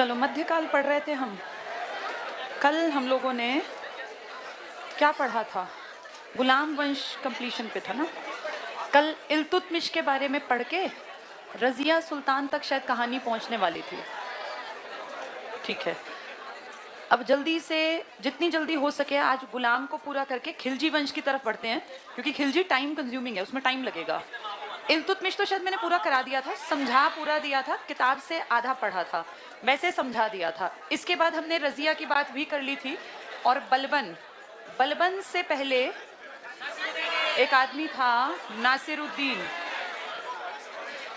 चलो मध्यकाल पढ़ रहे थे हम। कल हम लोगों ने क्या पढ़ा था? गुलाम वंश कंप्लीशन पे था ना। कल इल्तुतमिश के बारे में पढ़ के रजिया सुल्तान तक शायद कहानी पहुंचने वाली थी। ठीक है, अब जल्दी से जितनी जल्दी हो सके आज गुलाम को पूरा करके खिलजी वंश की तरफ बढ़ते हैं, क्योंकि खिलजी टाइम कंज्यूमिंग है, उसमें टाइम लगेगा। इल्तुतमिश तो शायद मैंने पूरा करा दिया था, समझा पूरा दिया था, किताब से आधा पढ़ा था, वैसे समझा दिया था। इसके बाद हमने रजिया की बात भी कर ली थी। और बलबन, बलबन से पहले एक आदमी था नासिरुद्दीन।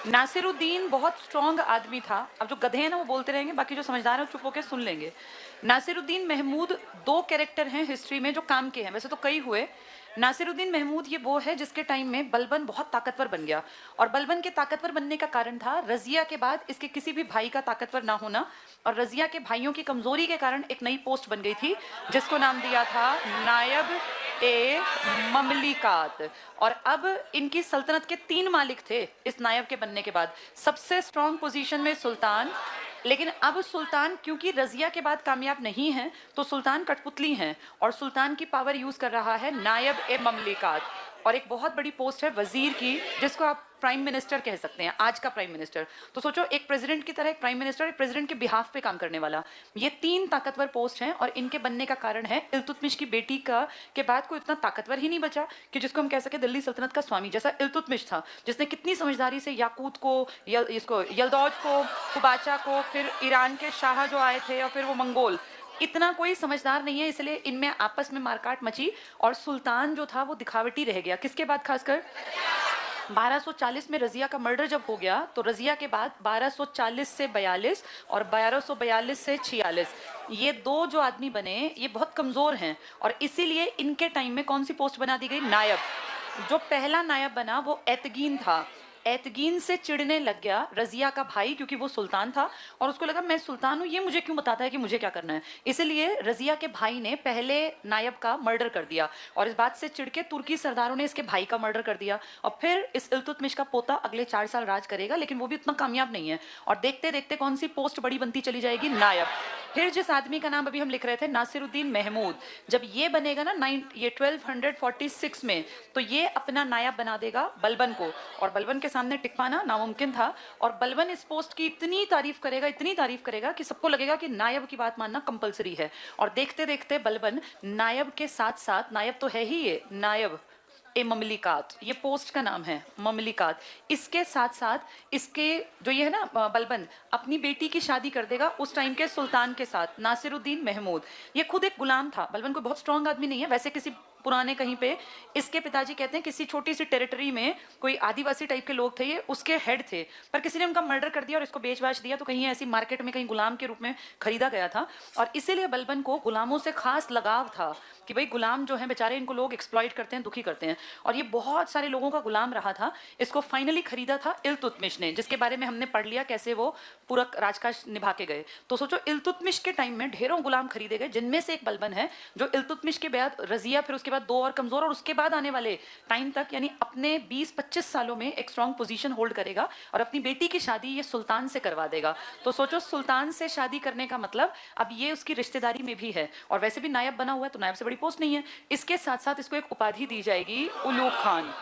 नासिरुद्दीन बहुत स्ट्रॉन्ग आदमी था। अब जो गधे हैं ना वो बोलते रहेंगे, बाकी जो समझदार हैं चुप होकर सुन लेंगे। नासिरुद्दीन महमूद दो कैरेक्टर हैं हिस्ट्री में जो काम के हैं, वैसे तो कई हुए। नासिरुद्दीन महमूद ये वो है जिसके टाइम में बलबन बहुत ताकतवर बन गया, और बलबन के ताकतवर बनने का कारण था रजिया के बाद इसके किसी भी भाई का ताकतवर ना होना, और रजिया के भाइयों की कमजोरी के कारण एक नई पोस्ट बन गई थी जिसको नाम दिया था नायब ए ममलिकात। और अब इनकी सल्तनत के 3 मालिक थे इस नायब के बनने के बाद। सबसे स्ट्रॉन्ग पोजीशन में सुल्तान, लेकिन अब सुल्तान क्योंकि रजिया के बाद कामयाब नहीं है तो सुल्तान कठपुतली हैं, और सुल्तान की पावर यूज कर रहा है नायब ए ममलिकात। और एक बहुत बड़ी पोस्ट है वजीर की, जिसको आप प्राइम मिनिस्टर कह सकते हैं, आज का प्राइम मिनिस्टर। तो सोचो, एक प्रेसिडेंट की तरह एक प्राइम मिनिस्टर, एक प्रेसिडेंट के बिहाफ पे काम करने वाला। ये 3 ताकतवर पोस्ट हैं, और इनके बनने का कारण है इल्तुतमिश की बेटी का के बाद कोई इतना ताकतवर ही नहीं बचा कि जिसको हम कह सके दिल्ली सल्तनत का स्वामी, जैसा इल्तुतमिश था, जिसने कितनी समझदारी से याकूत को, इसको यलदौज को, कुबाचा को, फिर ईरान के शाह जो आए थे, और फिर वो मंगोल, इतना कोई समझदार नहीं है, इसलिए इनमें आपस में मारकाट मची। और सुल्तान जो था वो दिखावटी रह गया। किसके बाद? खासकर 1240 में रजिया का मर्डर जब हो गया, तो रजिया के बाद 1240 से 42 और 1242 से 46 ये 2 जो आदमी बने ये बहुत कमजोर हैं, और इसीलिए इनके टाइम में कौन सी पोस्ट बना दी गई? नायब। जो पहला नायब बना वो एतगीन था। एतगीन से चिढ़ने लग गया रजिया का भाई, क्योंकि वो सुल्तान था और उसको लगा मैं सुल्तान हूँ, ये मुझे क्यों बताता है कि मुझे क्या करना है। इसलिए रजिया के भाई ने पहले नायब का मर्डर कर दिया, और इस बात से चिढ़ के तुर्की सरदारों ने इसके भाई का मर्डर कर दिया। और फिर इस इल्तुतमिश का पोता अगले 4 साल राज करेगा, लेकिन वो भी उतना कामयाब नहीं है। और देखते देखते कौन सी पोस्ट बड़ी बनती चली जाएगी? नायब। फिर जिस आदमी का नाम अभी हम लिख रहे थे नासिरुद्दीन महमूद, जब ये बनेगा ना ये 1246 में, तो ये अपना नायब बना देगा बलबन को, और बलबन के सामने टिक पाना नामुमकिन था। और बलबन इस पोस्ट की इतनी तारीफ करेगा कि सबको लगेगा कि नायब की बात मानना कंपलसरी है। और देखते देखते बलबन नायब के साथ साथ, नायब तो है ही ये, नायब ए ममलिकात, ये पोस्ट का नाम है ममलिकात, इसके साथ साथ इसके जो ये है ना बलबन अपनी बेटी की शादी कर देगा उस टाइम के सुल्तान के साथ, नासिरुद्दीन महमूद। ये खुद एक गुलाम था, बलबन कोई बहुत स्ट्रॉन्ग आदमी नहीं है, वैसे किसी पुराने कहीं पे इसके पिताजी कहते हैं किसी छोटी सी टेरिटरी में कोई आदिवासी टाइप के लोग थे, ये उसके हेड थे, पर किसी ने उनका मर्डर कर दिया और इसको बेच बाच दिया, तो कहीं ऐसी मार्केट में कहीं गुलाम के रूप में खरीदा गया था। और इसीलिए बलबन को गुलामों से खास लगाव था कि भाई गुलाम जो है बेचारे, इनको लोग एक्सप्लॉइट करते हैं, दुखी करते हैं, और ये बहुत सारे लोगों का गुलाम रहा था। इसको फाइनली खरीदा था इल्तुतमिश ने, जिसके बारे में हमने पढ़ लिया कैसे वो पूरा राजकाज निभा के गए। तो सोचो, इल्तुतमिश के टाइम में ढेरों गुलाम खरीदे गए, जिनमें से एक बलबन है जो इल्तुतमिश के बाद रजिया, फिर उसके बाद 2 और कमजोर, और उसके बाद आने वाले टाइम तक यानी अपने 20-25 सालों में एक स्ट्रॉन्ग पोजीशन होल्ड करेगा, और अपनी बेटी की शादी ये सुल्तान से करवा देगा। तो सोचो, सुल्तान से शादी करने का मतलब अब ये उसकी रिश्तेदारी में भी है, और वैसे भी नायब बना हुआ है, तो नायब से बड़ी पोस्ट नहीं है। इसके साथ साथ इसको एक उपाधि दी जाएगी उलूग खान।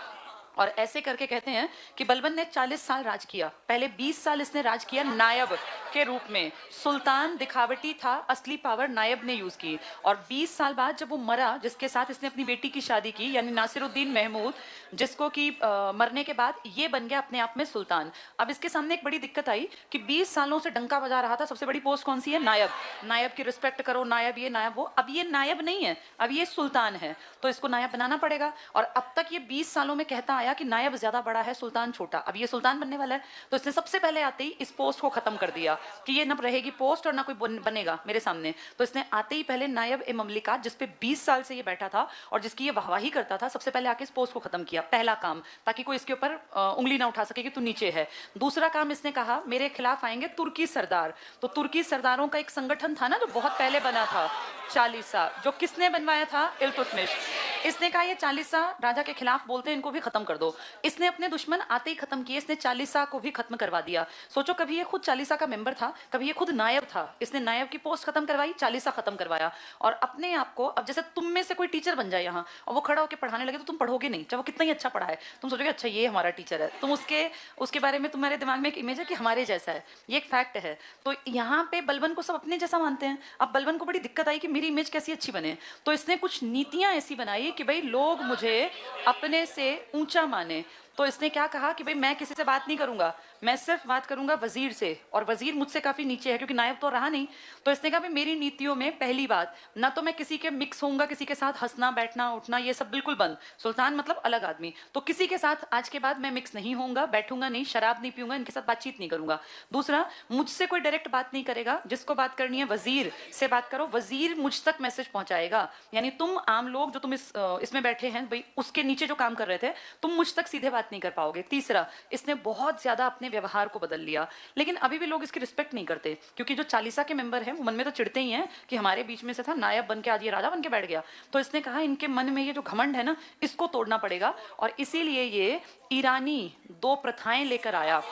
और ऐसे करके कहते हैं कि बलबन ने 40 साल राज किया। पहले 20 साल इसने राज किया नायब के रूप में। सुल्तान दिखावटी था, असली पावर नायब ने यूज की। और 20 साल बाद जब वो मरा, जिसके साथ इसने अपनी बेटी की शादी की, यानी नासिरुद्दीन महमूद, जिसको कि मरने के बाद ये बन गया अपने आप में सुल्तान। अब इसके सामने एक बड़ी दिक्कत आई कि 20 सालों से डंका बजा रहा था, सबसे बड़ी पोस्ट कौन सी है? नायब। नायब की रिस्पेक्ट करो, नायब ये नायब वो। अब ये नायब नहीं है, अब ये सुल्तान है, तो इसको नायब बनाना पड़ेगा। और अब तक ये 20 सालों में कहता आया कि नायब ज्यादा बड़ा है, सुल्तान छोटा। अब ये सुल्तान बनने वाला है, तो इसने सबसे पहले आते ही इस पोस्ट को खत्म कर दिया कि ये न रहेगी पोस्ट और ना कोई बनेगा मेरे सामने। तो इसने आते ही पहले नायब ए ममलिकात, जिसपे 20 साल से ये बैठा था और जिसकी ये वाहवाही करता था, सबसे पहले आके इस पोस्ट को खत्म किया, पहला काम, ताकि कोई इसके ऊपर उंगली ना उठा सके कि तू नीचे है। दूसरा काम इसने कहा, मेरे खिलाफ आएंगे तुर्की सरदार। तो तुर्की सरदारों का एक संगठन था ना जो बहुत पहले बना था, 40 साल, जो किसने बनवाया था? इल्तुतमिश। इसने कहा ये चालीसा राजा के खिलाफ बोलते हैं, इनको भी खत्म कर दो। इसने अपने दुश्मन आते ही खत्म किए, इसने चालीसा को भी खत्म करवा दिया। सोचो, कभी ये खुद चालीसा का मेंबर था, कभी ये खुद नायब था, इसने नायब की पोस्ट खत्म करवाई, चालीसा खत्म करवाया। और अपने आप को, अब जैसे तुम में से कोई टीचर बन जाए यहाँ और वो खड़ा होकर पढ़ाने लगे, तो तुम पढ़ोगे नहीं, चाहे वो कितना ही अच्छा पढ़ा है। तुम सोचोगे अच्छा ये हमारा टीचर है, तुम उसके बारे में तुम्हारे दिमाग में एक इमेज है कि हमारे जैसा है। ये एक फैक्ट है। तो यहाँ पे बलबन को सब अपने जैसा मानते हैं। अब बलबन को बड़ी दिक्कत आई कि मेरी इमेज कैसी अच्छी बने, तो इसने कुछ नीतियां ऐसी बनाई कि भाई लोग मुझे अपने से ऊंचा माने। तो इसने क्या कहा कि भाई मैं किसी से बात नहीं करूंगा, मैं सिर्फ बात करूंगा वजीर से, और वजीर मुझसे काफी नीचे है क्योंकि नायब तो रहा नहीं। तो इसने कहा भाई मेरी नीतियों में पहली बात, ना तो मैं किसी के मिक्स होऊंगा, किसी के साथ हंसना बैठना उठना ये सब बिल्कुल बंद। सुल्तान मतलब अलग आदमी, तो किसी के साथ आज के बाद मैं मिक्स नहीं होऊंगा, बैठूंगा नहीं, शराब नहीं पीऊंगा, इनके साथ बातचीत नहीं करूंगा। दूसरा, मुझसे कोई डायरेक्ट बात नहीं करेगा, जिसको बात करनी है वजीर से बात करो, वजीर मुझ तक मैसेज पहुंचाएगा। यानी तुम आम लोग जो तुम इसमें बैठे हैं भाई, उसके नीचे जो काम कर रहे थे, तुम मुझ तक सीधे बात नहीं कर पाओगे। तीसरा, इसने बहुत ज्यादा अपने व्यवहार को बदल लिया, लेकिन अभी भी लोग इसकी रिस्पेक्ट नहीं करते, क्योंकि जो चालीसा के मेंबर हैं वो मन में तो चिढ़ते ही हैं कि हमारे बीच में से था, नायब बन के आज ये राजा बन के बैठ गया। तो इसने कहा इनके मन में ये जो घमंड है ना, इसको तोड़ना पड़ेगा, और इसीलिए ये ईरानी 2 प्रथाएं लेकर आया।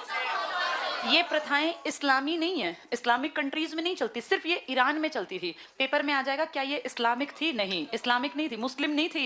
ये प्रथाएं इस्लामी नहीं है, इस्लामिक कंट्रीज में नहीं चलती, सिर्फ ये ईरान में चलती थी। पेपर में आ जाएगा क्या ये इस्लामिक थी? नहीं, इस्लामिक नहीं थी, मुस्लिम नहीं थी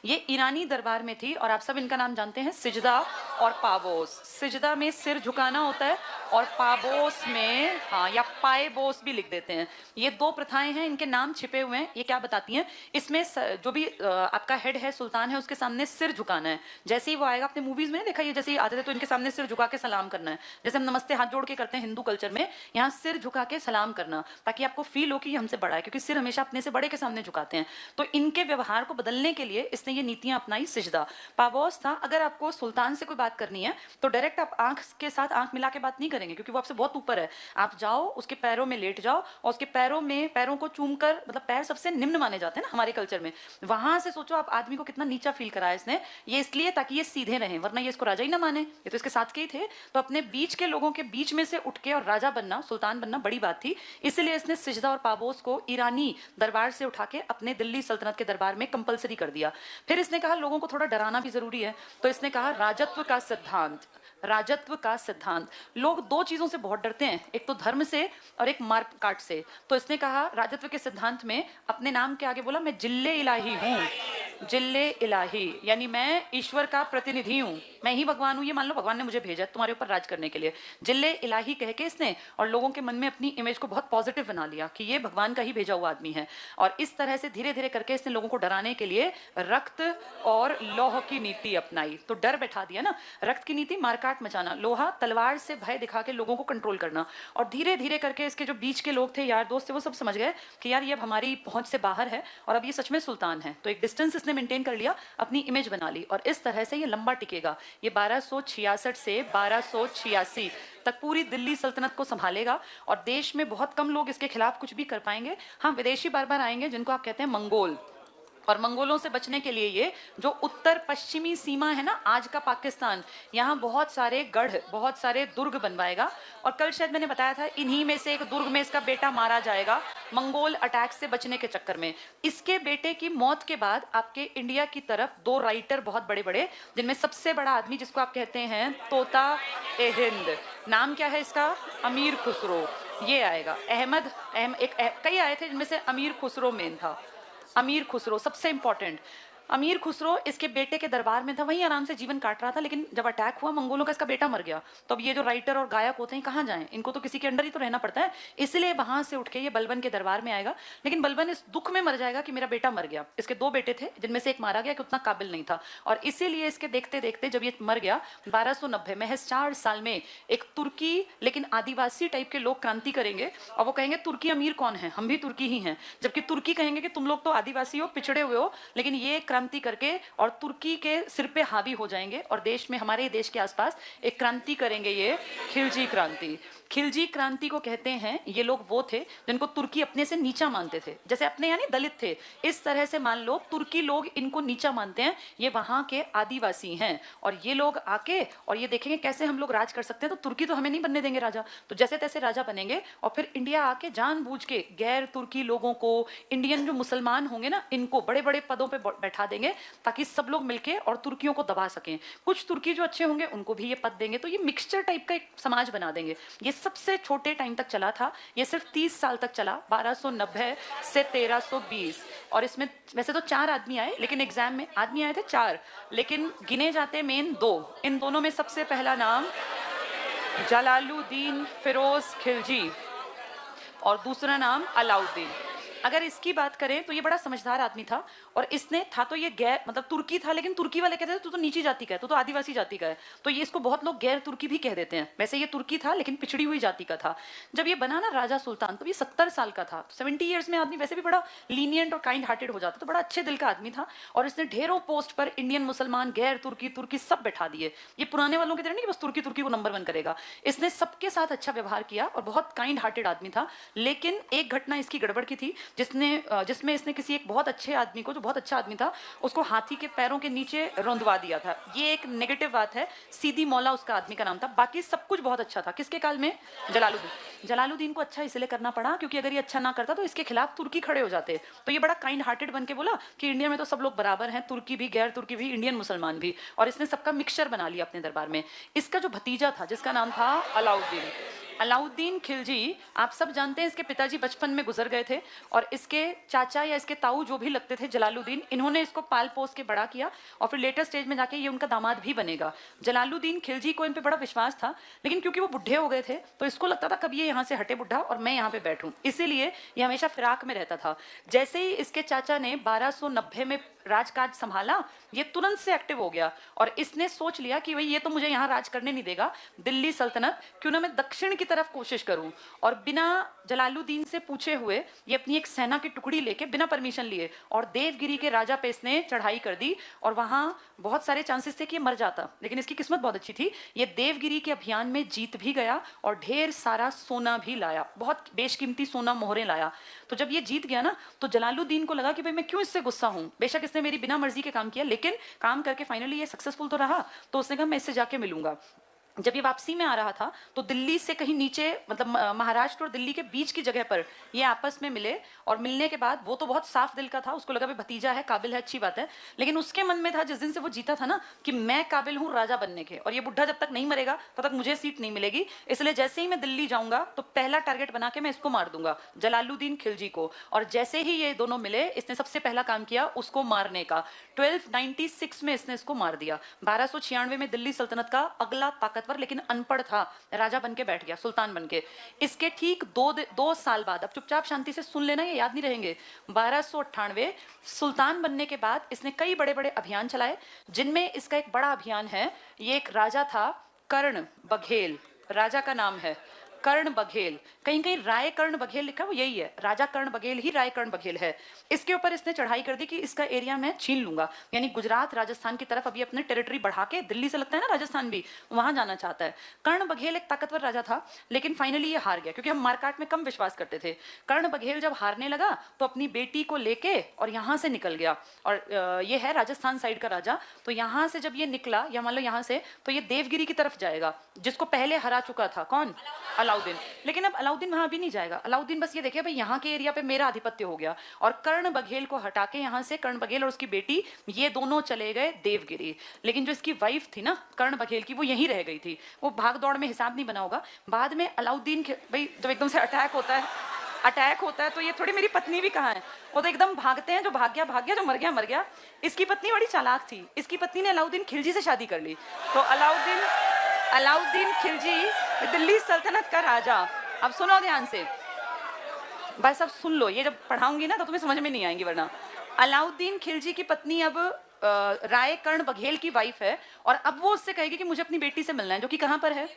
ये ईरानी दरबार में थी। और आप सब इनका नाम जानते हैं, सिजदा और पाबोस। सिजदा में सिर झुकाना होता है, और पाबोस में हाँ या पाएबोस भी लिख देते हैं। ये 2 प्रथाएं हैं, इनके नाम छिपे हुए हैं। ये क्या बताती हैं? इसमें जो भी आपका हेड है, सुल्तान है, उसके सामने सिर झुकाना है। जैसे ही वो आएगा, आपने मूवीज में देखा, ये जैसे ही आते थे तो इनके सामने सिर झुका के सलाम करना है, जैसे हम नमस्ते हाथ जोड़ के करते हैं हिंदू कल्चर में, यहाँ सिर झुका के सलाम करना, ताकि आपको फील हो कि ये हमसे बड़ा है, क्योंकि सिर हमेशा अपने से बड़े के सामने झुकाते हैं। तो इनके व्यवहार को बदलने के लिए इसने ये नीतियां अपनाई। सिजदा पाबोस था, अगर आपको सुल्तान से कोई बात करनी है तो डायरेक्ट आप आंख के साथ आंख मिला के बात नहीं करेंगे, क्योंकि वो आपसे बहुत ऊपर है। आप जाओ, उसके पैरों में लेट जाओ, और उसके पैरों को चूम कर, मतलब पैर सबसे निम्न माने जाते हैं ना हमारे कल्चर में, वहां से सोचो आप आदमी को कितना नीचा फील कराया इसने। ये इसलिए ताकि ये सीधे रहे, वरना ये इसको राजा ही ना माने, ये तो इसके साथ के ही थे। तो अपने बीच के लोगों के बीच में से उठ के और राजा बनना, सुल्तान बनना बड़ी बात थी। इसलिए इसने सिजदा और पाबोस को ईरानी दरबार से उठा के अपने दिल्ली सल्तनत के दरबार में कंपलसरी कर दिया। फिर इसने कहा लोगों को थोड़ा डराना भी जरूरी है, तो इसने कहा राजत्व का सिद्धांत। राजत्व का सिद्धांत, लोग 2 चीजों से बहुत डरते हैं, एक तो धर्म से और एक मार काट से। तो इसने कहा राजत्व के सिद्धांत में अपने नाम के आगे बोला, मैं जिल्ले इलाही हूँ। जिल्ले इलाही यानी मैं ईश्वर का प्रतिनिधि हूँ, मैं ही भगवान हूँ, ये मान लो भगवान ने मुझे भेजा तुम्हारे ऊपर राज करने के लिए। जिल्ले इलाही कह के इसने और लोगों के मन में अपनी इमेज को बहुत पॉजिटिव बना लिया कि ये भगवान का ही भेजा हुआ आदमी है। और इस तरह से धीरे धीरे करके इसने लोगों को डराने के लिए रक्त और लौह की नीति अपनाई। तो डर बैठा दिया ना, रक्त की नीति मारकाट मचाना, लोहा तलवार से भय दिखा के लोगों को कंट्रोल करना। और धीरे धीरे करके इसके जो बीच के लोग थे, यार दोस्त थे, वो सब समझ गए कि यार ये अब हमारी पहुंच से बाहर है और अब ये सच में सुल्तान है। तो एक डिस्टेंस इसने मेंटेन कर लिया, अपनी इमेज बना ली, और इस तरह से ये लंबा टिकेगा। ये 1266 से 1286 तक पूरी दिल्ली सल्तनत को संभालेगा, और देश में बहुत कम लोग इसके खिलाफ कुछ भी कर पाएंगे। हाँ, विदेशी बार बार आएंगे जिनको आप कहते हैं मंगोल, और मंगोलों से बचने के लिए ये जो उत्तर पश्चिमी सीमा है ना आज का पाकिस्तान, यहाँ बहुत सारे गढ़, बहुत सारे दुर्ग बनवाएगा। और कल शायद मैंने बताया था, इन्हीं में से एक दुर्ग में इसका बेटा मारा जाएगा मंगोल अटैक से बचने के चक्कर में। इसके बेटे की मौत के बाद आपके इंडिया की तरफ 2 राइटर बहुत बड़े बड़े, जिनमें सबसे बड़ा आदमी जिसको आप कहते हैं तोता ए हिंद, नाम क्या है इसका? अमीर खुसरो, ये आएगा। कई आए थे जिनमें से अमीर खुसरो मेन था। अमीर खुसरो सबसे इंपॉर्टेंट। अमीर खुसरो इसके बेटे के दरबार में था, वहीं आराम से जीवन काट रहा था, लेकिन जब अटैक हुआ मंगोलों का, इसका बेटा मर गया। तो अब ये जो राइटर और गायक होते हैं कहाँ जाएं? इनको तो किसी के अंडर ही तो रहना पड़ता है। इसलिए वहां से उठ के ये बलबन के दरबार में आएगा, लेकिन बलबन इस दुख में मर जाएगा कि मेरा बेटा मर गया। इसके 2 बेटे थे, जिनमें से एक मारा गया कि उतना काबिल नहीं था, और इसीलिए इसके देखते देखते जब ये मर गया 1290 महज 4 साल में एक तुर्की लेकिन आदिवासी टाइप के लोग क्रांति करेंगे, और वो कहेंगे तुर्की अमीर कौन है, हम भी तुर्की ही हैं। जबकि तुर्की कहेंगे कि तुम लोग तो आदिवासी हो, पिछड़े हुए हो, लेकिन ये क्रांति करके और तुर्की के सिर पे हावी हो जाएंगे, और देश में, हमारे देश के आसपास एक क्रांति करेंगे, ये खिलजी क्रांति। खिलजी क्रांति को कहते हैं। ये लोग वो थे जिनको तुर्की अपने से नीचा मानते थे, जैसे अपने यानी दलित थे, इस तरह से मान लो तुर्की लोग इनको नीचा मानते हैं। ये वहां के आदिवासी हैं, और ये लोग आके और ये देखेंगे कैसे हम लोग राज कर सकते हैं, तो तुर्की तो हमें नहीं बनने देंगे राजा, तो जैसे तैसे राजा बनेंगे। और फिर इंडिया आके जानबूझ के गैर तुर्की लोगों को, इंडियन जो मुसलमान होंगे ना, इनको बड़े बड़े पदों पर बैठा देंगे ताकि सब लोग मिलके और तुर्कियों को दबा सकें। कुछ तुर्की जो अच्छे होंगे उनको भी ये पद देंगे, तो ये मिक्सचर टाइप का एक समाज बना देंगे। ये सबसे छोटे टाइम तक चला था, ये सिर्फ 30 साल तक चला, 1290 से 1320। और इसमें वैसे तो 4 आदमी आए, लेकिन एग्जाम में आदमी आए थे 4, लेकिन गिने जाते मेन 2। इन दोनों में सबसे पहला नाम जलालुद्दीन फिरोज खिलजी और दूसरा नाम अलाउद्दीन। अगर इसकी बात करें तो ये बड़ा समझदार आदमी था, और इसने था तो ये गैर मतलब तुर्की था, लेकिन तुर्की वाले कहते थे तू तो नीची जाति का है, तू तो आदिवासी जाति का है, तो ये इसको बहुत लोग गैर तुर्की भी कह देते हैं। वैसे ये तुर्की था लेकिन पिछड़ी हुई जाति का था। जब ये बना ना राजा सुल्तान, तो ये 70 साल का था। 70 ईयर्स में आदमी वैसे भी बड़ा लीनियंट और काइंड हार्टेड हो जाता, तो बड़ा अच्छे दिल का आदमी था। और इसने ढेरों पोस्ट पर इंडियन, मुसलमान, गैर तुर्की, तुर्की सब बैठा दिए। ये पुराने वालों की तरह नहीं कि बस तुर्की तुर्की को नंबर 1 करेगा। इसने सबके साथ अच्छा व्यवहार किया और बहुत काइंड हार्टेड आदमी था। लेकिन एक घटना इसकी गड़बड़ की थी, जिसमें इसने किसी एक बहुत अच्छे आदमी को, जो बहुत अच्छा आदमी था, उसको हाथी के पैरों के नीचे रौंदवा दिया था। ये एक नेगेटिव बात है। सीधी मौला उसका आदमी का नाम था। बाकी सब कुछ बहुत अच्छा था। किसके काल में? जलालुद्दीन को अच्छा इसलिए करना पड़ा क्योंकि अगर ये अच्छा ना करता तो इसके खिलाफ तुर्की खड़े हो जाते। तो ये बड़ा काइंड हार्टेड बन के बोला कि इंडिया में तो सब लोग बराबर हैं, तुर्की भी, गैर तुर्की भी, इंडियन, मुसलमान भी, और इसने सबका मिक्सचर बना लिया अपने दरबार में। इसका जो भतीजा था, जिसका नाम था अलाउद्दीन खिलजी, आप सब जानते हैं इसके पिताजी बचपन में गुजर गए थे, और इसके चाचा या इसके ताऊ जो भी लगते थे जलालुद्दीन, इन्होंने इसको पाल पोस के बड़ा किया, और फिर लेटर स्टेज में जाके ये उनका दामाद भी बनेगा। जलालुद्दीन खिलजी को इन पे बड़ा विश्वास था, लेकिन क्योंकि वो बुढ़े हो गए थे तो इसको लगता था कभी ये यहाँ से हटे बुढ़ा और मैं यहाँ पे बैठूं, इसीलिए ये हमेशा फिराक में रहता था। जैसे ही इसके चाचा ने 1290 में राजकाज संभाला, ये तुरंत से एक्टिव हो गया, और इसने सोच लिया कि भाई ये तो मुझे यहाँ राज करने नहीं देगा, दिल्ली सल्तनत क्यों ना मैं दक्षिण की तरफ कोशिश करूं। और बिना जलालुद्दीन से पूछे हुए ये अपनी एक सेना की टुकड़ी लेके बिना परमिशन लिए और देवगिरी के राजा पे इसने चढ़ाई कर दी, और वहां बहुत सारे चांसेस थे कि ये मर जाता, लेकिन इसकी किस्मत बहुत अच्छी थी। ये देवगिरी के अभियान में जीत भी गया और ढेर सारा सोना भी लाया, बहुत बेशकीमती सोना, मोहरें लाया। तो जब ये जीत गया ना, तो जलालुद्दीन को लगा कि भाई मैं क्यों इससे गुस्सा हूं, बेशक इसने मेरी बिना मर्जी के काम किया, लेकिन काम करके फाइनली ये सक्सेसफुल तो रहा। तो उसने कहा मैं इससे जाके मिलूंगा। जब ये वापसी में आ रहा था तो दिल्ली से कहीं नीचे, मतलब महाराष्ट्र और दिल्ली के बीच की जगह पर ये आपस में मिले, और मिलने के बाद वो तो बहुत साफ दिल का था, उसको लगा भाई भतीजा है, काबिल है, अच्छी बात है, लेकिन उसके मन में था जिस दिन से वो जीता था ना कि मैं काबिल हूँ राजा बनने के, और ये बुढ़ा जब तक नहीं मरेगा तब तक मुझे सीट नहीं मिलेगी, इसलिए जैसे ही मैं दिल्ली जाऊंगा तो पहला टारगेट बना के मैं इसको मार दूंगा, जलालुद्दीन खिलजी को। और जैसे ही ये दोनों मिले, इसने सबसे पहला काम किया उसको मारने का। 1296 में इसने इसको मार दिया। 1296 में दिल्ली सल्तनत का अगला ताकतवर लेकिन अनपढ़ था राजा बन के बैठ गया, सुल्तान बन के। इसके ठीक 2 साल बाद, अब चुपचाप शांति से सुन लेना, ये याद नहीं रहेंगे, 1298 सुल्तान बनने के बाद इसने कई बड़े बड़े अभियान चलाए, जिनमें इसका एक बड़ा अभियान है। ये एक राजा था कर्ण बघेल, राजा का नाम है कर्ण बघेल, कहीं कहीं राय कर्ण बघेल लिखा, वो यही है, राजा कर्ण बघेल ही राय कर्ण बघेल है। इसके ऊपर इसने चढ़ाई कर दी कि इसका एरिया मैं छीन लूंगा, यानी गुजरात, राजस्थान की तरफ अभी अपने टेरिटरी बढ़ा के, दिल्ली से लगता है ना राजस्थान भी, वहां जाना चाहता है। कर्ण बघेल एक ताकतवर राजा था, लेकिन फाइनली ये हार गया, क्योंकि हम मारकाट में कम विश्वास करते थे। कर्ण बघेल जब हारने लगा तो अपनी बेटी को लेके और यहाँ से निकल गया, और ये है राजस्थान साइड का राजा। तो यहाँ से जब ये निकला, या मान लो यहाँ से, तो ये देवगिरी की तरफ जाएगा, जिसको पहले हरा चुका था कौन? अलाउद्दीन। लेकिन अब अलाउद्दीन वहां भी नहीं जाएगा। अलाउद्दीन बस ये देखे भाई यहाँ के एरिया पे मेरा आधिपत्य हो गया, और कर्ण बघेल को हटा के यहाँ से कर्ण बघेल और उसकी बेटी, ये दोनों चले गए देवगिरी। लेकिन जो इसकी वाइफ थी ना कर्ण बघेल की, वो यहीं रह गई थी। वो भाग दौड़ में हिसाब नहीं बना होगा। बाद में अलाउद्दीन भाई जब एकदम से अटैक होता है तो ये थोड़ी, मेरी पत्नी भी कहाँ है, वो तो एकदम भागते हैं, जो भाग गया, जो मर गया। इसकी पत्नी बड़ी चालाक थी, इसकी पत्नी ने अलाउद्दीन खिलजी से शादी कर ली। तो अलाउद्दीन खिलजी दिल्ली सल्तनत का राजा। अब सुनो ध्यान से, बस अब सुन लो, ये जब पढ़ाऊंगी ना तो तुम्हें समझ में नहीं आएंगी, वरना अलाउद्दीन खिलजी की पत्नी अब राय कर्ण बघेल की वाइफ है, और अब वो उससे कहेगी कि मुझे अपनी बेटी से मिलना है, जो कि कहां पर है।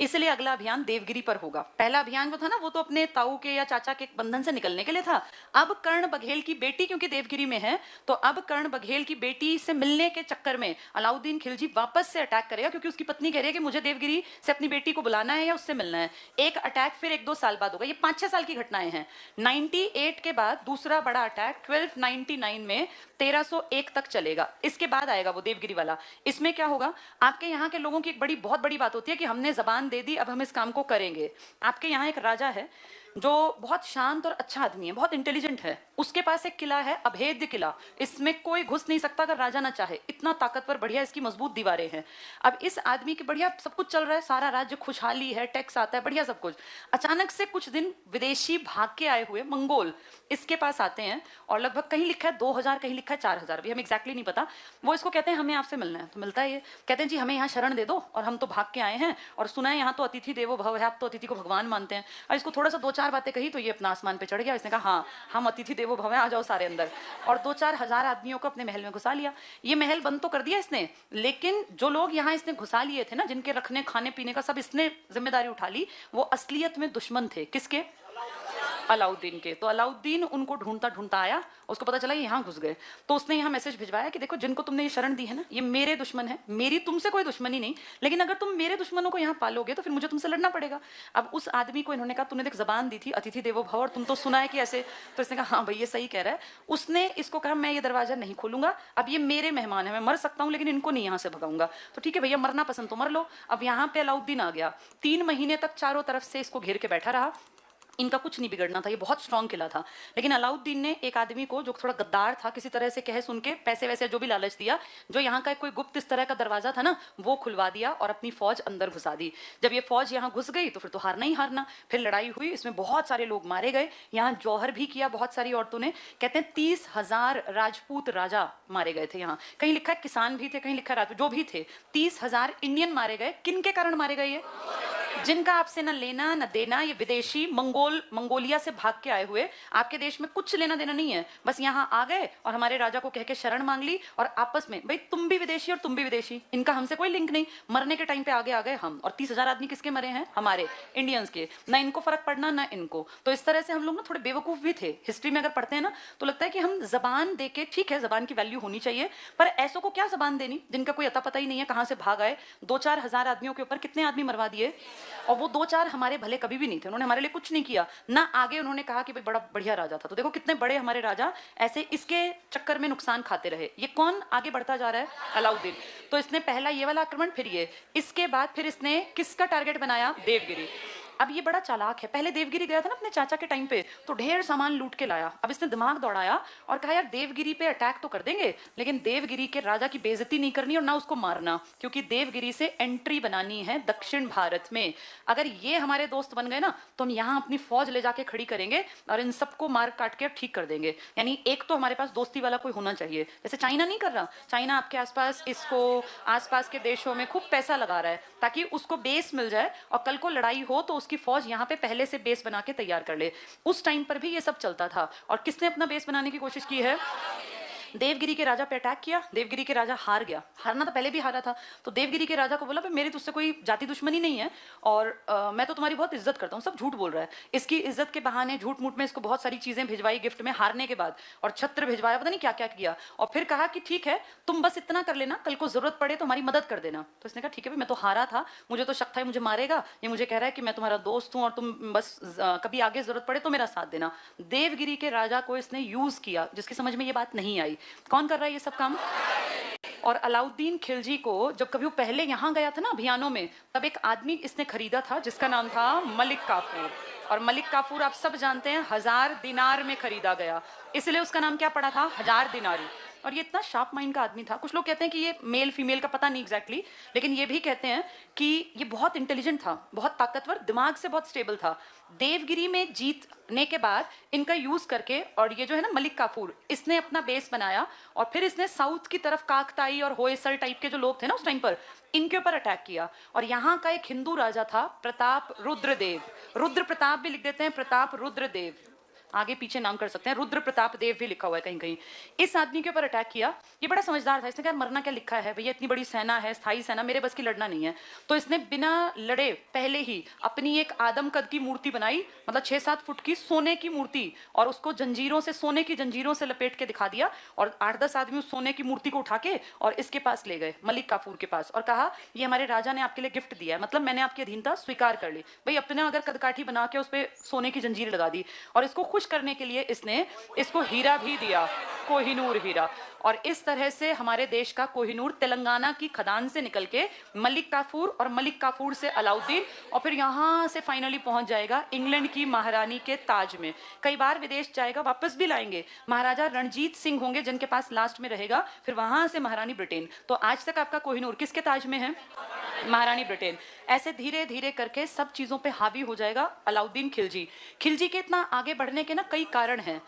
इसलिए अगला अभियान देवगिरी पर होगा। पहला अभियान जो था ना, वो तो अपने ताऊ के या चाचा के बंधन से निकलने के लिए था। अब कर्ण बघेल की बेटी क्योंकि देवगिरी में है, तो अब कर्ण बघेल की बेटी से मिलने के चक्कर में अलाउद्दीन खिलजी वापस से अटैक करेगा, क्योंकि उसकी पत्नी कह रही है कि मुझे देवगिरी से अपनी बेटी को बुलाना है या उससे मिलना है। एक अटैक फिर 1-2 साल बाद होगा। ये 5-6 साल की घटनाएं हैं। 98 के बाद दूसरा बड़ा अटैक 1299 में 1301 तक चलेगा। इसके बाद आएगा वो देवगिरी वाला। इसमें क्या होगा, आपके यहाँ के लोगों की एक बहुत बड़ी बात होती है कि हमने जबान दे दी, अब हम इस काम को करेंगे। आपके यहाँ एक राजा है, जो बहुत शांत और अच्छा आदमी है, बहुत इंटेलिजेंट है, उसके पास एक किला है, अभेद्य किला, इसमें कोई घुस नहीं सकता अगर राजा ना चाहे, इतना ताकतवर, बढ़िया इसकी मजबूत दीवारें हैं। अब इस आदमी के बढ़िया सब कुछ चल रहा है, सारा राज्य खुशहाली है, टैक्स आता है, बढ़िया सब कुछ। अचानक से कुछ दिन विदेशी भाग के आए हुए मंगोल इसके पास आते हैं, और लगभग कहीं लिखा है 2000, कहीं लिखा है 4000, भी हमें एग्जैक्टली नहीं पता। वो इसको कहते हैं हमें आपसे मिलना है, तो मिलता है ये, कहते हैं जी हमें यहाँ शरण दे दो, और हम तो भाग के आए हैं, और सुना है यहाँ तो अतिथि देवो भव है, आप तो अतिथि को भगवान मानते हैं। और इसको थोड़ा सा 2-4 बातें कही तो ये अपना आसमान पे चढ़ गया। इसने कहा हाँ, हम अतिथि देवो भव हैं, आ जाओ सारे अंदर। और 2-4 हजार आदमियों को अपने महल में घुसा लिया। ये महल बंद तो कर दिया इसने, लेकिन जो लोग यहाँ इसने घुसा लिए थे ना, जिनके रखने खाने पीने का सब इसने जिम्मेदारी उठा ली, वो असलियत में दुश्मन थे। किसके? अलाउद्दीन के। तो अलाउद्दीन उनको ढूंढता ढूंढता आया, उसको पता चला ये यहाँ घुस गए, तो उसने यहाँ मैसेज भिजवाया कि देखो जिनको तुमने ये शरण दी है ना, ये मेरे दुश्मन है, मेरी तुमसे कोई दुश्मनी नहीं, लेकिन अगर तुम मेरे दुश्मनों को यहाँ पालोगे तो फिर मुझे तुमसे लड़ना पड़ेगा। अब उस आदमी को इन्होंने कहा तूने देख जबान दी थी अतिथि देवो भव, और तुम तो सुना है कि ऐसे, तो इसने कहा हाँ भाई ये सही कह रहा है। उसने इसको कहा मैं ये दरवाजा नहीं खोलूंगा, अब ये मेरे मेहमान है, मैं मर सकता हूँ लेकिन इनको नहीं यहाँ से भगाऊंगा। तो ठीक है भैया, मरना पसंद तो मर लो। अब यहाँ पे अलाउद्दीन आ गया, 3 महीने तक चारों तरफ से इसको घेर के बैठा रहा। इनका कुछ नहीं बिगड़ना था, ये बहुत स्ट्रांग किला था। लेकिन अलाउद्दीन ने एक आदमी को जो थोड़ा गद्दार था, किसी तरह से कहे सुन के पैसे वैसे जो भी लालच दिया, जो यहाँ का कोई गुप्त इस तरह का दरवाजा था ना, वो खुलवा दिया और अपनी फौज अंदर घुसा दी। जब ये फौज यहाँ घुस गई तो फिर तो हारना ही हारना। फिर लड़ाई हुई, इसमें बहुत सारे लोग मारे गए, यहाँ जौहर भी किया बहुत सारी औरतों ने। कहते हैं 30,000 राजपूत राजा मारे गए थे यहाँ, कहीं लिखा है किसान भी थे, कहीं लिखा है राजपूत, जो भी थे 30,000 इंडियन मारे गए। किन के कारण मारे गए? ये जिनका आपसे न लेना न देना, ये विदेशी मंगोलिया से भाग के आए हुए, आपके देश में कुछ लेना देना नहीं है, बस यहाँ आ गए और हमारे राजा को कह के शरण मांग ली, और आपस में भाई तुम भी विदेशी और तुम भी विदेशी, इनका हमसे कोई लिंक नहीं। मरने के टाइम पे आगे आ गए हम, और 30,000 आदमी किसके मरे हैं? हमारे इंडियंस के, ना इनको फर्क पड़ना ना इनको। तो इस तरह से हम लोग ना थोड़े बेवकूफ भी थे। हिस्ट्री में अगर पढ़ते हैं ना तो लगता है कि हम जबान दे के, ठीक है जबान की वैल्यू होनी चाहिए, पर ऐसों को क्या जबान देनी जिनका कोई अता पता ही नहीं है, कहाँ से भाग आए। 2-4 हजार आदमियों के ऊपर कितने आदमी मरवा दिए, और वो 2-4 हमारे भले कभी भी नहीं थे, उन्होंने हमारे लिए कुछ नहीं किया ना। आगे उन्होंने कहा कि भाई बड़ा बढ़िया राजा था, तो देखो कितने बड़े हमारे राजा ऐसे इसके चक्कर में नुकसान खाते रहे। ये कौन आगे बढ़ता जा रहा है? अलाउद्दीन। तो इसने पहला ये वाला आक्रमण, फिर ये, इसके बाद फिर इसने किसका टारगेट बनाया? देवगिरी। अब ये बड़ा चालाक है, पहले देवगिरी गया था ना अपने चाचा के टाइम पे, तो ढेर सामान लूट के लाया। अब इसने दिमाग दौड़ाया और कहा यार देवगिरी पे अटैक तो कर देंगे, लेकिन देवगिरी के राजा की बेइज्जती नहीं करनी और ना उसको मारना, क्योंकि देवगिरी से एंट्री बनानी है दक्षिण भारत में। अगर ये हमारे दोस्त बन गए ना तो हम यहाँ अपनी फौज ले जाके खड़ी करेंगे और इन सबको मार काट के ठीक कर देंगे। यानी एक तो हमारे पास दोस्ती वाला कोई होना चाहिए, जैसे चाइना नहीं कर रहा, चाइना आपके आसपास इसको आसपास के देशों में खूब पैसा लगा रहा है ताकि उसको बेस मिल जाए, और कल को लड़ाई हो तो उसकी फौज यहाँ पे पहले से बेस बना के तैयार कर ले। उस टाइम पर भी ये सब चलता था। और किसने अपना बेस बनाने की कोशिश की है? देवगिरी के राजा पे अटैक किया, देवगिरी के राजा हार गया, हारना तो पहले भी हारा था। तो देवगिरी के राजा को बोला भाई मेरी तुझसे कोई जाति दुश्मनी नहीं है, और मैं तो तुम्हारी बहुत इज्जत करता हूँ। सब झूठ बोल रहा है, इसकी इज्जत के बहाने झूठ मूठ में इसको बहुत सारी चीजें भिजवाई गिफ्ट में हारने के बाद, और छत्र भिजवाया, पता नहीं क्या क्या किया, और फिर कहा कि ठीक है तुम बस इतना कर लेना, कल को जरूरत पड़े तो हमारी मदद कर देना। तो इसने कहा ठीक है भाई, मैं तो हारा था, मुझे तो शक था मुझे मारेगा, ये मुझे कह रहा है कि मैं तुम्हारा दोस्त हूँ और तुम बस कभी आगे जरूरत पड़े तो मेरा साथ देना। देवगिरी के राजा को इसने यूज किया, जिसकी समझ में ये बात नहीं आई। कौन कर रहा है ये सब काम? और अलाउद्दीन खिलजी को जब कभी वो पहले यहाँ गया था ना अभियानों में, तब एक आदमी इसने खरीदा था जिसका नाम था मलिक काफूर। और मलिक काफूर आप सब जानते हैं 1000 दिनार में खरीदा गया, इसलिए उसका नाम क्या पड़ा था? 1000 दिनारी। और ये इतना शार्प माइंड का आदमी था। कुछ लोग कहते हैं कि ये मेल फीमेल का पता नहीं एग्जैक्टली, लेकिन ये भी कहते हैं कि ये बहुत इंटेलिजेंट था, बहुत ताकतवर, दिमाग से बहुत स्टेबल था। देवगिरी में जीतने के बाद इनका यूज करके, और ये जो है ना मलिक काफूर, इसने अपना बेस बनाया, और फिर इसने साउथ की तरफ काकताई और होयसल टाइप के जो लोग थे ना उस टाइम पर, इनके ऊपर अटैक किया। और यहाँ का एक हिंदू राजा था प्रताप रुद्रदेव, रुद्र प्रताप भी लिख देते हैं, प्रताप रुद्रदेव, आगे पीछे नाम कर सकते हैं, रुद्र प्रताप देव भी लिखा हुआ है कहीं कहीं। इस आदमी के ऊपर अटैक किया। ये बड़ा समझदार था, इसने कहा मरना क्या लिखा है भैया, इतनी बड़ी सेना है, स्थायी सेना, मेरे बस की लड़ना नहीं है। तो इसने बिना लड़े पहले ही अपनी एक आदम कद की मूर्ति बनाई, मतलब 6-7 फुट की सोने की मूर्ति, और उसको जंजीरों से, सोने की जंजीरों से लपेट के दिखा दिया। और 8-10 आदमी उस सोने की मूर्ति को उठा के और इसके पास ले गए, मलिक काफूर के पास, और कहा ये हमारे राजा ने आपके लिए गिफ्ट दिया है, मतलब मैंने आपकी अधीनता स्वीकार कर ली। भाई अपने अगर कदकाठी बना के उस पर सोने की जंजीर लगा दी और इसको खुश खुश करने के लिए इसने इसको हीरा भी दिया, कोहिनूर हीरा। और इस तरह से हमारे देश का कोहिनूर तेलंगाना की खदान से निकल के मलिक काफूर, और मलिक काफूर से अलाउद्दीन, और फिर यहाँ से फाइनली पहुंच जाएगा इंग्लैंड की महारानी के ताज में। कई बार विदेश जाएगा, वापस भी लाएंगे। महाराजा रणजीत सिंह होंगे जिनके पास लास्ट में रहेगा, फिर वहां से महारानी ब्रिटेन। तो आज तक आपका कोहिनूर किसके ताज में है? महारानी ब्रिटेन। ऐसे धीरे धीरे करके सब चीजों पे हावी हो जाएगा अलाउद्दीन खिलजी। खिलजी के इतना आगे बढ़ने के ना कई कारण हैं।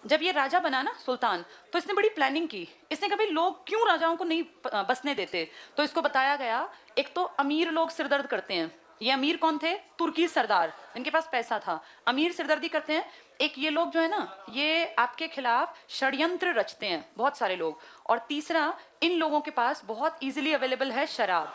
जब ये राजा बना ना सुल्तान, तो इसने बड़ी प्लानिंग की। इसने कभी लोग क्यों राजाओं को नहीं बसने देते, तो इसको बताया गया एक तो अमीर लोग सिरदर्द करते हैं। ये अमीर कौन थे? तुर्की सरदार, इनके पास पैसा था, अमीर सिरदर्दी करते हैं। एक ये लोग जो है ना, ये आपके खिलाफ षड्यंत्र रचते हैं, बहुत सारे लोग। और तीसरा, इन लोगों के पास बहुत इजीली अवेलेबल है शराब,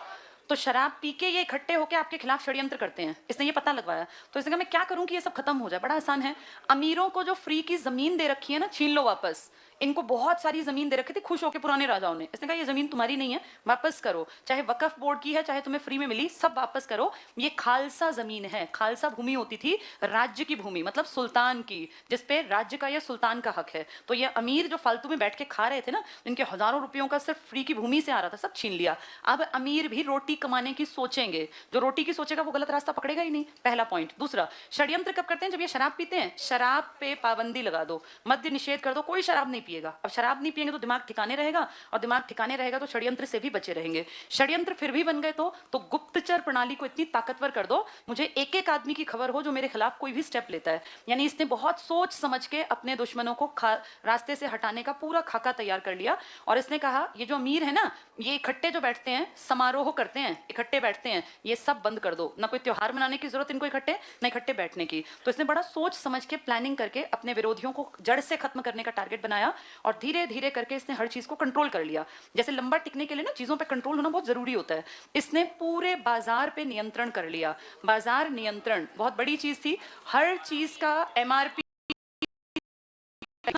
तो शराब पी के ये इकट्ठे होकर आपके खिलाफ षड्यंत्र करते हैं। इसने ये पता लगवाया, तो इसने कहा मैं क्या करूं कि ये सब खत्म हो जाए। बड़ा आसान है, अमीरों को जो फ्री की जमीन दे रखी है ना, छीन लो वापस। इनको बहुत सारी जमीन दे रखी थी खुश होकर पुराने राजाओं ने। इसने कहा ये जमीन तुम्हारी नहीं है, वापस करो, चाहे वक्फ बोर्ड की है, चाहे तुम्हें फ्री में मिली, सब वापस करो। ये खालसा जमीन है। खालसा भूमि होती थी राज्य की भूमि, मतलब सुल्तान की, जिसपे राज्य का या सुल्तान का हक है। तो ये अमीर जो फालतू में बैठ के खा रहे थे ना, इनके हजारों रुपयों का सिर्फ फ्री की भूमि से आ रहा था, सब छीन लिया। अब अमीर भी रोटी कमाने की सोचेंगे, जो रोटी की सोचेगा वो गलत रास्ता पकड़ेगा ही नहीं, पहला पॉइंट। दूसरा, षड्यंत्र कब करते हैं? जब ये शराब पीते हैं। शराब पे पाबंदी लगा दो, मद्य निषेध कर दो, कोई शराब नहीं पिएगा। अब शराब नहीं पिएंगे तो दिमाग ठिकाने रहेगा, और दिमाग ठिकाने रहेगा तो षड्यंत्र से भी बचे रहेंगे। षड्यंत्र फिर भी बन गए तो गुप्तचर प्रणाली को इतनी ताकतवर कर दो, मुझे एक एक आदमी की खबर हो जो मेरे खिलाफ कोई भी स्टेप लेता है। यानी इसने बहुत सोच समझ के अपने दुश्मनों को रास्ते से हटाने का पूरा खाका तैयार कर लिया। और इसने कहा ये जो अमीर है ना, ये इकट्ठे जो बैठते हैं, समारोह करते हैं, इकट्ठे बैठते हैं, ये सब बंद कर दो। ना कोई त्योहार मनाने की जरूरत इनको इकट्ठे, ना इकट्ठे बैठने की। तो इसने बड़ा सोच समझ के प्लानिंग करके अपने विरोधियों को जड़ से खत्म करने का टारगेट बनाया, और धीरे धीरे करके इसने हर चीज को कंट्रोल कर लिया। जैसे लंबा टिकने के लिए ना चीजों पे कंट्रोल होना बहुत जरूरी होता है। इसने पूरे बाजार पे नियंत्रण कर लिया। बाजार नियंत्रण बहुत बड़ी चीज थी। हर चीज का एमआरपी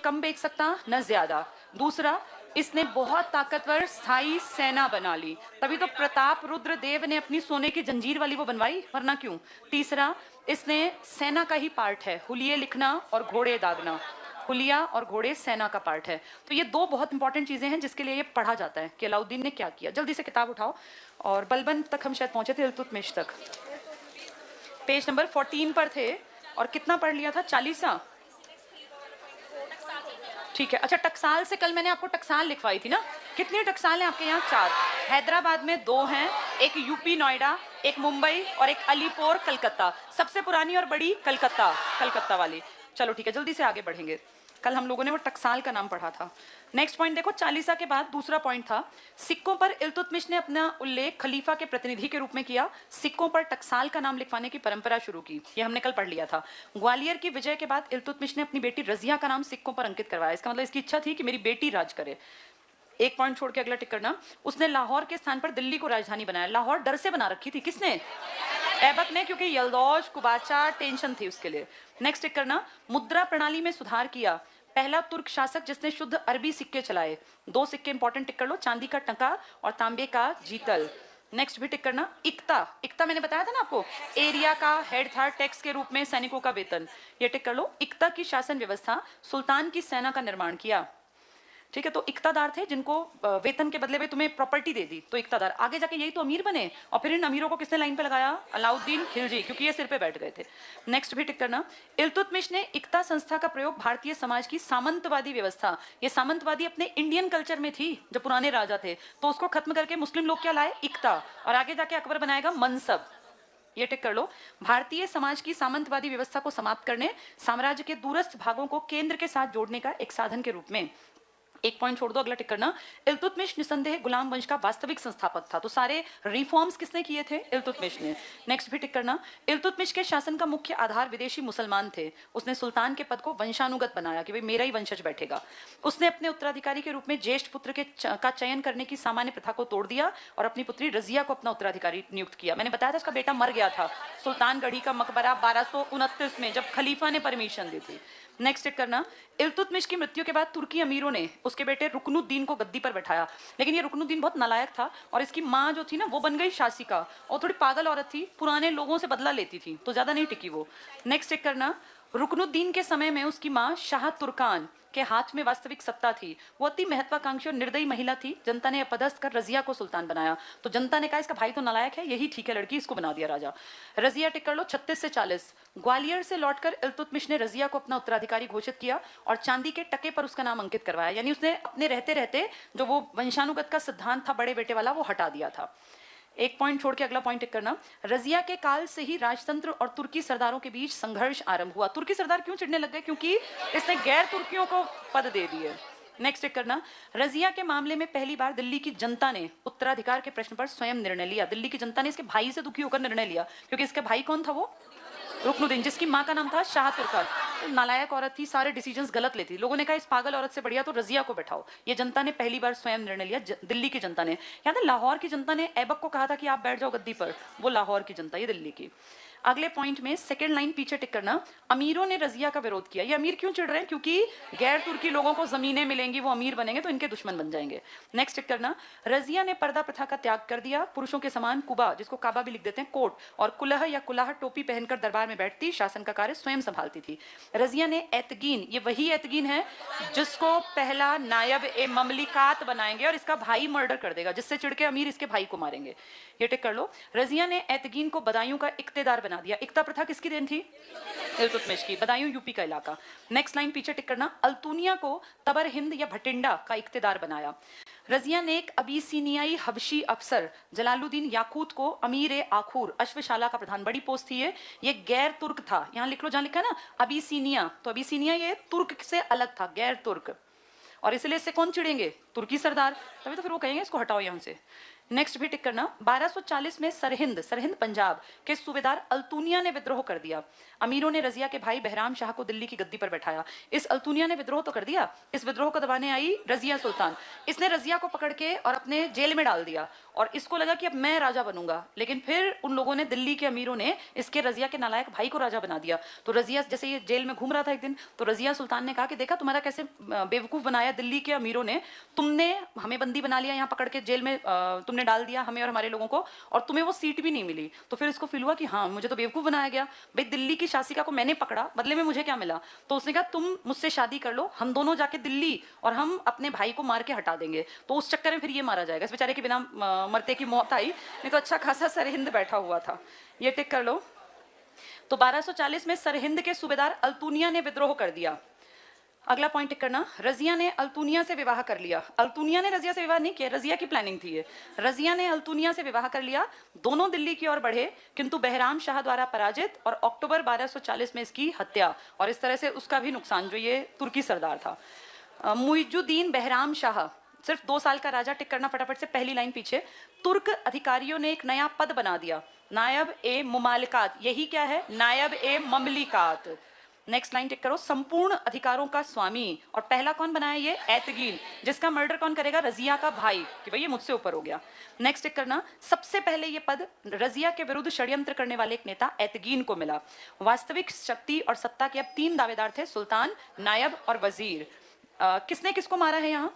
कम बेच सकता न ज्यादा। दूसरा, इसने बहुत ताकतवर स्थायी सेना बना ली, तभी तो प्रताप रुद्र देव ने अपनी सोने की जंजीर वाली वो बनवाई, वरना क्यों। तीसरा, इसने सेना का ही पार्ट है हुलिये लिखना और घोड़े दागना। हुलिया और घोड़े सेना का पार्ट है। तो ये दो बहुत इंपॉर्टेंट चीजें हैं जिसके लिए ये पढ़ा जाता है कि अलाउद्दीन ने क्या किया। जल्दी से किताब उठाओ, और बलबन तक हम शायद पहुंचे थे, इल्तुतमिश तक। पेज नंबर 14 पर थे, और कितना पढ़ लिया था? 40। ठीक है। अच्छा, टकसाल से कल मैंने आपको टकसाल लिखवाई थी ना। कितनी टकसाल हैं आपके यहाँ? 4। हैदराबाद में 2 हैं, एक यूपी नोएडा, एक मुंबई, और एक अलीपुर कलकत्ता। सबसे पुरानी और बड़ी कलकत्ता वाली। चलो ठीक है, जल्दी से आगे बढ़ेंगे। कल हम लोगों ने वो टकसाल का नाम पढ़ा था। नेक्स्ट पॉइंट देखो, 40 के बाद दूसरा पॉइंट था, सिक्कों पर इल्तुतमिश ने अपना उल्लेख खलीफा के प्रतिनिधि के रूप में किया। सिक्कों पर टकसाल का नाम लिखवाने की परंपरा शुरू की, ये हमने कल पढ़ लिया था। ग्वालियर की विजय के बाद इल्तुतमिश ने अपनी बेटी रजिया का नाम सिक्कों पर अंकित करवाया। इसका मतलब इसकी इच्छा थी कि मेरी बेटी राज करे। एक पॉइंट छोड़ के अगला टिक करना। उसने लाहौर के स्थान पर दिल्ली को राजधानी बनाया। लाहौर डर से बना रखी थी, किसने? ऐबक ने, क्योंकि यलदौज कुबाचा टेंशन थी उसके लिए। नेक्स्ट टिक करना। मुद्रा प्रणाली में सुधार किया। पहला तुर्क शासक जिसने शुद्ध अरबी सिक्के चलाए। 2 सिक्के इंपॉर्टेंट टिक कर लो, चांदी का टंका और तांबे का जीतल। नेक्स्ट भी टिक करना। इक्ता मैंने बताया था ना आपको, एरिया का हेड था, टैक्स के रूप में सैनिकों का वेतन। ये टिक कर लो। इक्ता की शासन व्यवस्था, सुल्तान की सेना का निर्माण किया। ठीक है, तो इक्तादार थे जिनको वेतन के बदले में तुम्हें प्रॉपर्टी दे दी, तो इक्तादार। आगे जाके यही तो अमीर बने, और फिर इन अमीरों को किसने लाइन पे लगाया? अलाउद्दीन खिलजी, क्योंकि ये सिर पे बैठ गए थे। नेक्स्ट भी टिक करना। इल्तुतमिश ने इक्ता संस्था का प्रयोग भारतीय समाज की सामंतवादी व्यवस्था, ये सामंतवादी अपने इंडियन कल्चर में थी जो पुराने राजा थे, तो उसको खत्म करके मुस्लिम लोग क्या लाए? इक्ता। और आगे जाके अकबर बनाएगा मनसब। ये टिक कर लो। भारतीय समाज की सामंतवादी व्यवस्था को समाप्त करने, साम्राज्य के दूरस्थ भागों को केंद्र के साथ जोड़ने का एक साधन के रूप में। एक पॉइंट छोड़ दो, अगला टिक करना। इल्तुतमिश निसंदेह गुलाम वंश का वास्तविक संस्थापक था, तो सारे रिफॉर्म्स किसने किए थे? इल्तुतमिश ने। नेक्स्ट भी टिक करना। इल्तुतमिश के शासन का मुख्य आधार विदेशी मुसलमान थे। उसने सुल्तान के पद को वंशानुगत बनाया कि भाई मेरा ही वंशज बैठेगा। उसने अपने उत्तराधिकारी के रूप में ज्येष्ठ पुत्र का चयन करने की सामान्य प्रथा को तोड़ दिया और अपनी पुत्री रजिया को अपना उत्तराधिकारी नियुक्त किया। मैंने बताया था इसका बेटा मर गया था। सुल्तानगढ़ी का मकबरा 1229 में, जब खलीफा ने परमिशन दी थी। नेक्स्ट टिक करना। इल्तुतमिश की मृत्यु के बाद तुर्की अमीरों ने उसके बेटे रुकनुद्दीन को गद्दी पर बैठाया, लेकिन ये रुकनुद्दीन बहुत नालायक था, और इसकी माँ जो थी ना, वो बन गई शासिका, और थोड़ी पागल औरत थी, पुराने लोगों से बदला लेती थी, तो ज्यादा नहीं टिकी वो। नेक्स्ट टिक करना। रुकनुद्दीन के समय में उसकी मां शाह तुर्कान के हाथ में वास्तविक सत्ता थी। वो अति महत्वाकांक्षी और निर्दयी महिला थी। जनता ने अपदस्थ कर रजिया को सुल्तान बनाया। तो जनता ने कहा इसका भाई तो नालायक है, यही ठीक है लड़की, इसको बना दिया राजा। रजिया टिक कर लो 36 से 40। ग्वालियर से लौटकर इल्तुतमिश ने रजिया को अपना उत्तराधिकारी घोषित किया और चांदी के टके पर उसका नाम अंकित करवाया। यानी उसने अपने रहते रहते जो वो वंशानुगत का सिद्धांत था बड़े बेटे वाला, वो हटा दिया था। एक पॉइंट छोड़ के अगला पॉइंट टिक करना। रजिया के काल से ही राजतंत्र और तुर्की सरदारों के बीच संघर्ष आरंभ हुआ। तुर्की सरदार क्यों चिढ़ने लग गए? क्योंकि इसने गैर तुर्कियों को पद दे दिए। नेक्स्ट टिक करना। रजिया के मामले में पहली बार दिल्ली की जनता ने उत्तराधिकार के प्रश्न पर स्वयं निर्णय लिया। दिल्ली की जनता ने इसके भाई से दुखी होकर निर्णय लिया, क्योंकि इसका भाई कौन था? वो रुकनुद्दीन, जिसकी माँ का नाम था शाह तुर्कान। तो नालायक औरत थी, सारे डिसीजंस गलत लेती। लोगों ने कहा इस पागल औरत से बढ़िया तो रजिया को बैठाओ। ये जनता ने पहली बार स्वयं निर्णय लिया, दिल्ली की जनता ने। याद है लाहौर की जनता ने ऐबक को कहा था कि आप बैठ जाओ गद्दी पर, वो लाहौर की जनता, ये दिल्ली की। अगले पॉइंट में सेकंड लाइन पीछे टिक करना। अमीरों ने रजिया का विरोध किया। ये अमीर क्यों चिढ़ रहे हैं? क्योंकि गैर तुर्की लोगों को जमीनें मिलेंगी, वो अमीर बनेंगे तो इनके दुश्मन बन जाएंगे। नेक्स्ट टिक करना। रजिया ने पर्दा प्रथा का त्याग कर दिया। पुरुषों के समान कुबा, जिसको काबा भी लिख देते हैं, कोट और कुलह या कुलाह टोपी पहनकर दरबार में बैठती, शासन का कार्य स्वयं संभालती थी। रजिया ने एतगीन, ये वही एतगीन है जिसको पहला नायब ए ममलिकात बनाएंगे और इसका भाई मर्डर कर देगा, जिससे चिढ़ के अमीर इसके भाई को मारेंगे। ये टिक कर लो। रजिया ने एतगीन को बदायूं का इक्तेदार बना दिया। इक्ता प्रथा किसकी देन थी? इल्तुतमिश की। बदायूं यूपी का इलाका। नेक्स्ट लाइन पीछे टिक करना। अल्तुनिया को तबर हिंद या भटिंडा का इक्तेदार बनाया। रजिया ने एक अबीसीनियाई हबशी अफसर जलालुद्दीन याकूत को अमीर ए आखूर अश्वशाला का प्रधान, बड़ी पोस्ट थी ये गैर तुर्क था। यहाँ लिख लो, जहाँ लिखा है ना अबीसीनिया, तो अबीसीनिया ये तुर्क से अलग था, गैर तुर्क, और इसलिए इससे कौन चिढ़ेंगे? तुर्की सरदार। तभी तो फिर वो कहेंगे इसको हटाओ यहाँ से। नेक्स्ट भी टिक करना। 1240 में सरहिंद पंजाब के सूबेदार अल्तुनिया ने विद्रोह कर दिया। अमीरों ने रजिया के भाई बहराम शाह को दिल्ली की गद्दी पर बैठाया। इस अल्तुनिया ने विद्रोह तो कर दिया, इस विद्रोह को दबाने आई रजिया सुल्तान। इसने रजिया को पकड़ के और अपने जेल में डाल दिया और इसको लगा कि अब मैं राजा बनूंगा। लेकिन फिर उन लोगों ने, दिल्ली के अमीरों ने इसके रजिया के नालायक भाई को राजा बना दिया। तो रजिया जैसे ये जेल में घूम रहा था एक दिन, तो रजिया सुल्तान ने कहा कि देखा तुम्हारा कैसे बेवकूफ बनाया दिल्ली के अमीरों ने, तुमने हमें बंदी बना लिया, यहाँ पकड़ के जेल में तुमने डाल दिया हमें और हमारे लोगों को, और तुम्हें वो सीट भी नहीं मिली। तो फिर इसको फील हुआ कि हाँ मुझे तो बेवकूफ बनाया गया, भाई दिल्ली की शासिका को मैंने पकड़ा, बदले में मुझे क्या मिला? तो उसने कहा तुम मुझसे शादी कर लो, हम दोनों जाके दिल्ली और हम अपने भाई को मार के हटा देंगे। तो उस चक्कर में फिर ये मारा जाएगा। इस बेचारे के बिना मरते की मौत आई, नहीं तो अच्छा खासा सरहिंद बैठा हुआ था। ये टिक कर लो। तो 1240 में सरहिंद के सूबेदार अल्तुनिया ने विद्रोह कर दिया। अगला पॉइंट टिक करना। रजिया ने अल्तुनिया से विवाह कर लिया। अल्तुनिया ने रजिया से विवाह नहीं किया, रजिया की प्लानिंग थी ये। रजिया ने अल्तुनिया से विवाह कर लिया। दोनों दिल्ली की ओर बढ़े, किंतु बहराम शाह द्वारा पराजित और अक्टूबर 1240 में इसकी हत्या, और इस तरह से उसका भी नुकसान, जो ये तुर्की सरदार था। मुइजुद्दीन बहराम शाह सिर्फ 2 साल का राजा। टिक करना फटाफट से, पहली लाइन पीछे। तुर्क अधिकारियों ने एक नया पद बना दिया, नायब ए मुमालिकात। यही क्या है? नायब ए ममलिकात। नेक्स्ट लाइन टिक करो। संपूर्ण अधिकारों का स्वामी, और पहला कौन बनाया? ये एतगीन, जिसका मर्डर कौन करेगा? रजिया का भाई, कि भाई ये मुझसे ऊपर हो गया। नेक्स्ट टिक करना। सबसे पहले ये पद रजिया के विरुद्ध षड्यंत्र करने वाले एक नेता एतगीन को मिला। वास्तविक शक्ति और सत्ता के अब 3 दावेदार थे, सुल्तान, नायब और वजीर। किसने किसको मारा है यहाँ?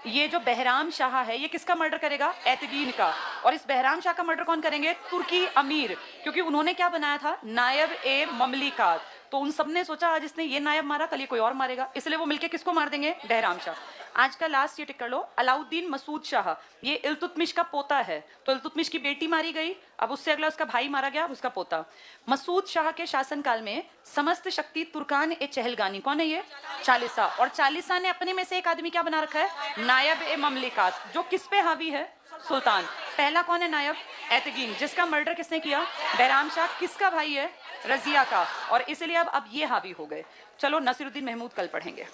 ये जो बहराम शाह है, ये किसका मर्डर करेगा? एतगीन का। और इस बहराम शाह का मर्डर कौन करेंगे? तुर्की अमीर, क्योंकि उन्होंने क्या बनाया था? नायब ए ममलिकात। तो उन सब ने सोचा आज इसने ये नायब मारा, कल ये कोई और मारेगा, इसलिए वो मिलके किसको मार देंगे? बहराम शाह। आज का लास्ट ये टिक कर लो। अलाउद्दीन मसूद शाह, ये इल्तुतमिश का पोता है। तो इल्तुतमिश की बेटी मारी गई, अब उससे अगला उसका भाई मारा गया, उसका पोता। मसूद शाह के शासनकाल में समस्त शक्ति तुर्कान ए चहलगानी, कौन है ये? चालिसा। और चालिसा ने अपने में से एक आदमी क्या बना रखा है? नायब ए ममलिकात, जो किस पे हावी है? सुल्तान। पहला कौन है नायब? एतगीन, जिसका मर्डर किसने किया? बहराम शाह। किसका भाई है? रजिया का। और इसलिए अब ये हावी हो गए। चलो नसीरुद्दीन महमूद कल पढ़ेंगे।